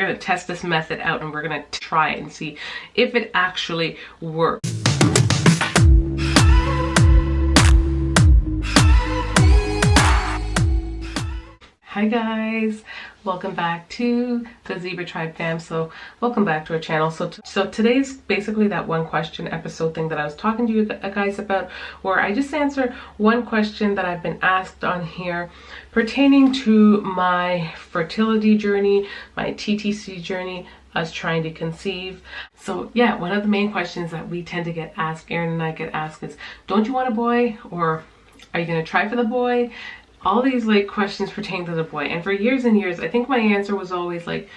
We're gonna test this method out and we're gonna try it and see if it actually works. Hi guys, welcome back to the Zebra Tribe fam. So welcome back to our channel. So today's basically that one question episode thing that I was talking to you guys about, where I just answer one question that I've been asked on here pertaining to my fertility journey, my TTC journey, us trying to conceive. So yeah, one of the main questions that we tend to get asked, Erin and I get asked, is don't you want a boy, or are you gonna try for the boy? All these like questions pertain to the boy. And for years and years, I think my answer was always like,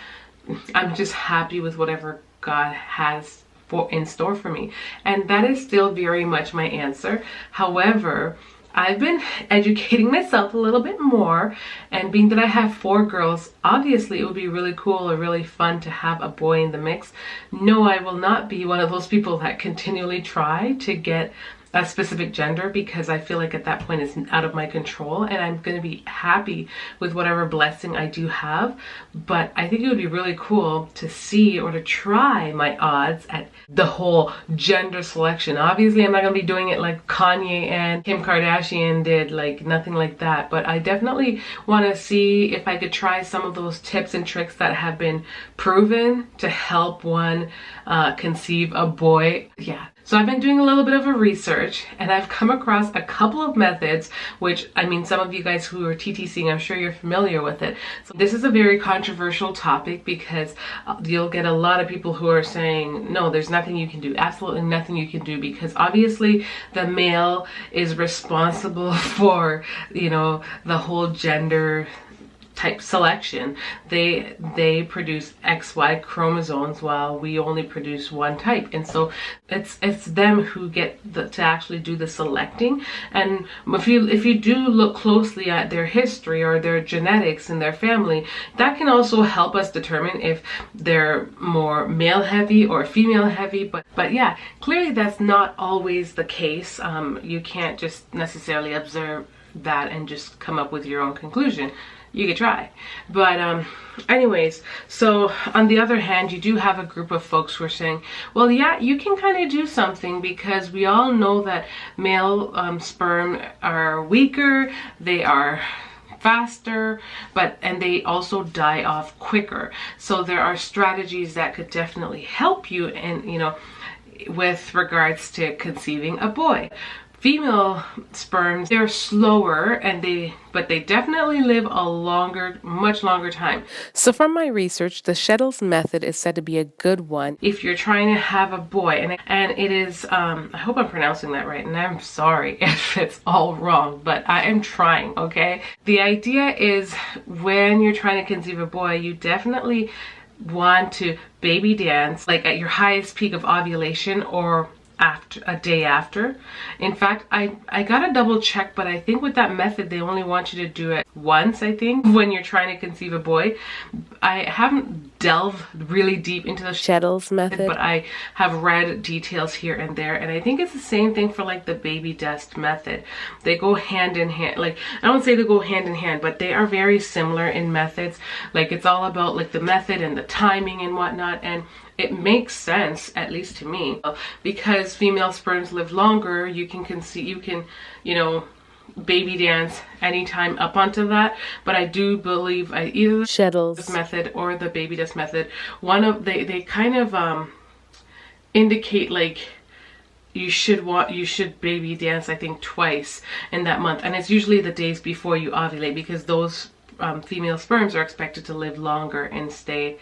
I'm just happy with whatever God has in store for me. And that is still very much my answer. However, I've been educating myself a little bit more, and being that I have 4 girls, obviously it would be really cool or really fun to have a boy in the mix. No, I will not be one of those people that continually try to get a specific gender, because I feel like at that point it's out of my control, and I'm going to be happy with whatever blessing I do have. But I think it would be really cool to see or to try my odds at the whole gender selection. Obviously I'm not going to be doing it like Kanye and Kim Kardashian did, like nothing like that, but I definitely want to see if I could try some of those tips and tricks that have been proven to help one conceive a boy. Yeah. So I've been doing a little bit of a research, and I've come across a couple of methods, which, I mean, some of you guys who are TTCing, I'm sure you're familiar with it. So this is a very controversial topic, because you'll get a lot of people who are saying, no, there's nothing you can do, absolutely nothing you can do, because obviously the male is responsible for, you know, the whole gender type selection. They produce XY chromosomes while we only produce one type, and so it's them who get to actually do the selecting. And if you do look closely at their history or their genetics in their family, that can also help us determine if they're more male heavy or female heavy. But yeah, clearly that's not always the case. You can't just necessarily observe that and just come up with your own conclusion. You could try. But anyways, so on the other hand, you do have a group of folks who are saying, well, yeah, you can kind of do something, because we all know that male sperm are weaker, they are faster, and they also die off quicker. So there are strategies that could definitely help you, and you know, with regards to conceiving a boy. Female sperms, they're slower, but they definitely live a much longer time. So from my research, the SHETTLES method is said to be a good one if you're trying to have a boy. And it is, I hope I'm pronouncing that right, and I'm sorry if it's all wrong, but I am trying, okay? The idea is, when you're trying to conceive a boy, you definitely want to baby dance, like at your highest peak of ovulation, or a day after. In fact, I gotta double check, but I think with that method they only want you to do it once, I think, when you're trying to conceive a boy. I haven't delved really deep into the SHETTLES method, but I have read details here and there, and I think it's the same thing for like the baby dust method. They go hand in hand. Like, I don't say they go hand in hand, but they are very similar in methods. Like, it's all about like the method and the timing and whatnot, and it makes sense, at least to me, because female sperms live longer. You can conceive, you know, baby dance anytime up onto that. But I do believe either the SHETTLES method or the baby dust method, they kind of indicate like you should baby dance, I think, twice in that month, and it's usually the days before you ovulate, because those female sperms are expected to live longer and stay,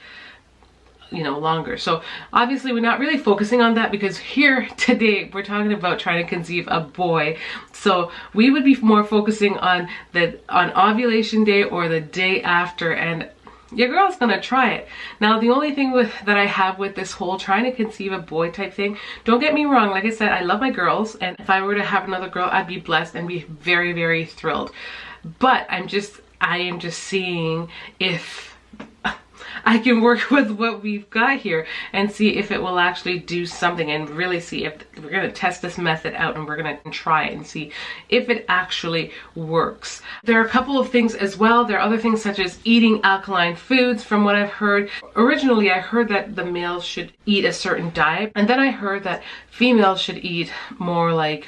you know, longer. So obviously we're not really focusing on that, because here today we're talking about trying to conceive a boy. So we would be more focusing on ovulation day or the day after, and your girl's gonna try it. Now, the only thing that I have with this whole trying to conceive a boy type thing, don't get me wrong, like I said, I love my girls, and if I were to have another girl, I'd be blessed and be very, very thrilled. But I am just seeing if I can work with what we've got here and see if it will actually do something, and really see if we're going to test this method out, and we're going to try it and see if it actually works. There are a couple of things as well. There are other things such as eating alkaline foods. From what I've heard, originally I heard that the males should eat a certain diet, and then I heard that females should eat more like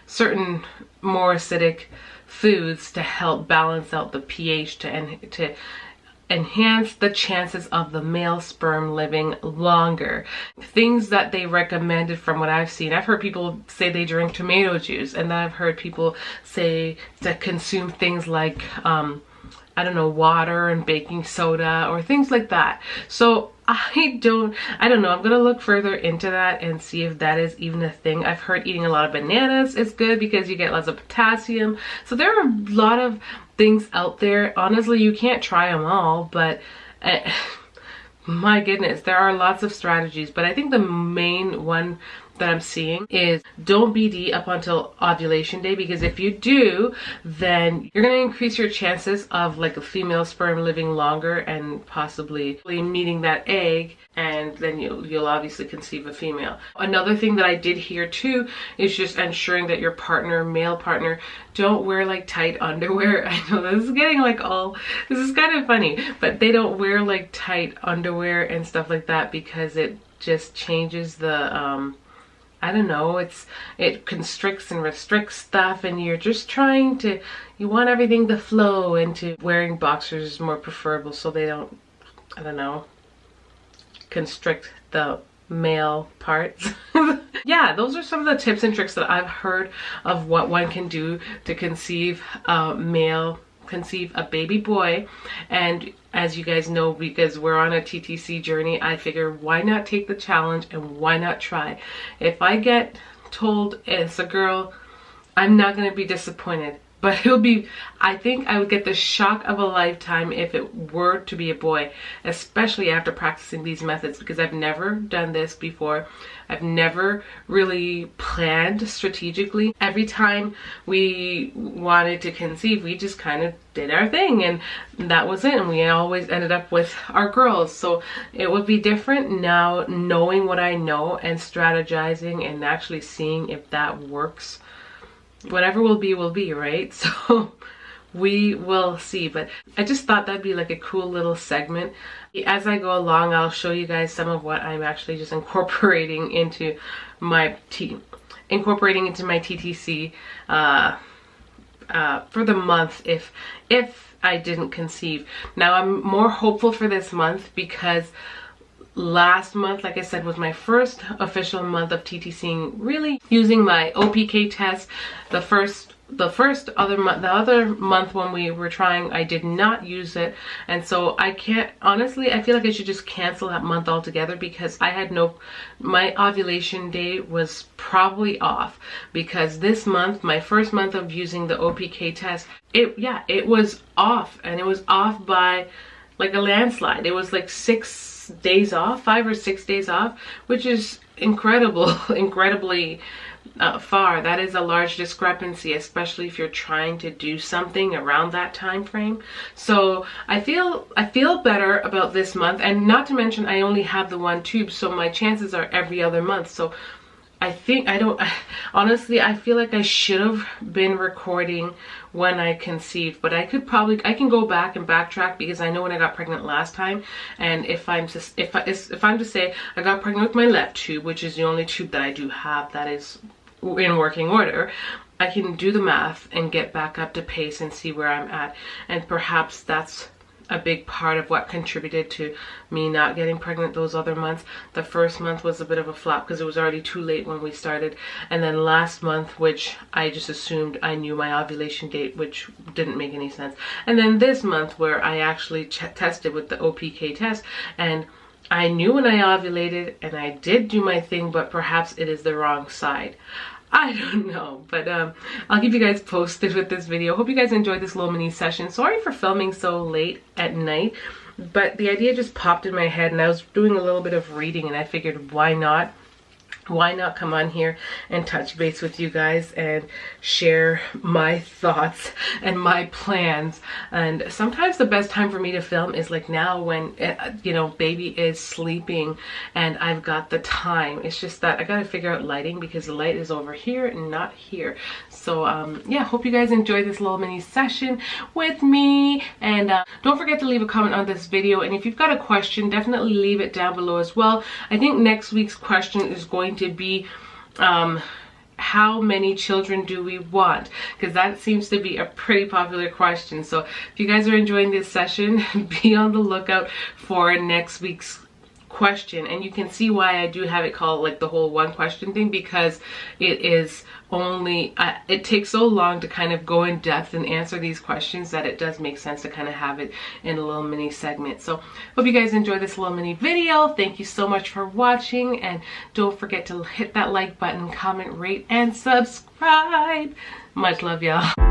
certain more acidic foods to help balance out the pH, to enhance the chances of the male sperm living longer. Things that they recommended from what I've seen. I've heard people say they drink tomato juice, and then I've heard people say to consume things like I don't know, water and baking soda or things like that. So I don't know. I'm gonna look further into that and see if that is even a thing. I've heard eating a lot of bananas is good because you get lots of potassium. So there are a lot of things out there. Honestly, you can't try them all, but my goodness, there are lots of strategies. But I think the main one that I'm seeing is don't BD up until ovulation day, because if you do, then you're going to increase your chances of like a female sperm living longer and possibly meeting that egg, and then you'll obviously conceive a female. Another thing that I did hear too is just ensuring that your partner, male partner, don't wear like tight underwear. I know this is getting like this is kind of funny, but they don't wear like tight underwear and stuff like that, because it just changes the I don't know, it constricts and restricts stuff, and you're just trying to, you want everything to flow into wearing boxers is more preferable, so they don't, I don't know, constrict the male parts. Yeah, those are some of the tips and tricks that I've heard of what one can do to conceive a baby boy. And as you guys know, because we're on a TTC journey, I figure why not take the challenge and why not try? If I get told it's a girl, I'm not going to be disappointed. But I think I would get the shock of a lifetime if it were to be a boy, especially after practicing these methods, because I've never done this before. I've never really planned strategically. Every time we wanted to conceive, we just kind of did our thing, and that was it. And we always ended up with our girls. So it would be different now, knowing what I know and strategizing and actually seeing if that works. Whatever will be, right? So we will see. But I just thought that'd be like a cool little segment. As I go along, I'll show you guys some of what I'm actually just incorporating into my TTC for the month if I didn't conceive. Now I'm more hopeful for this month because last month, like I said, was my first official month of TTCing, really using my OPK test. The other month when we were trying, I did not use it, and so I can't, honestly, I feel like I should just cancel that month altogether, because I had my ovulation date was probably off, because this month, my first month of using the OPK test, it was off, and it was off by like a landslide. It was like 6 days off, 5 or 6 days off, which is incredibly far. That is a large discrepancy, especially if you're trying to do something around that time frame. So I feel better about this month, and not to mention I only have the one tube, so my chances are every other month. So honestly, I feel like I should have been recording when I conceived, but I can go back and backtrack, because I know when I got pregnant last time, and if I'm to say I got pregnant with my left tube, which is the only tube that I do have that is in working order, I can do the math and get back up to pace and see where I'm at, and perhaps that's a big part of what contributed to me not getting pregnant those other months. The first month was a bit of a flop because it was already too late when we started, and then last month, which I just assumed I knew my ovulation date, which didn't make any sense, and then this month where I actually tested with the OPK test, and I knew when I ovulated, and I did do my thing, but perhaps it is the wrong side. I don't know, but I'll keep you guys posted with this video. Hope you guys enjoyed this little mini session. Sorry for filming so late at night, but the idea just popped in my head, and I was doing a little bit of reading, and I figured why not why not come on here and touch base with you guys and share my thoughts and my plans. And sometimes the best time for me to film is like now when you know, baby is sleeping and I've got the time. It's just that I gotta figure out lighting because the light is over here and not here. So yeah, hope you guys enjoyed this little mini session with me, and don't forget to leave a comment on this video, and if you've got a question, definitely leave it down below as well. I think next week's question is going to be how many children do we want, because that seems to be a pretty popular question. So if you guys are enjoying this session, be on the lookout for next week's question. And you can see why I do have it called like the whole one question thing, because it is only it takes so long to kind of go in depth and answer these questions that it does make sense to kind of have it in a little mini segment. So hope you guys enjoyed this little mini video. Thank you so much for watching, and don't forget to hit that like button, comment, rate, and subscribe. Much love, y'all.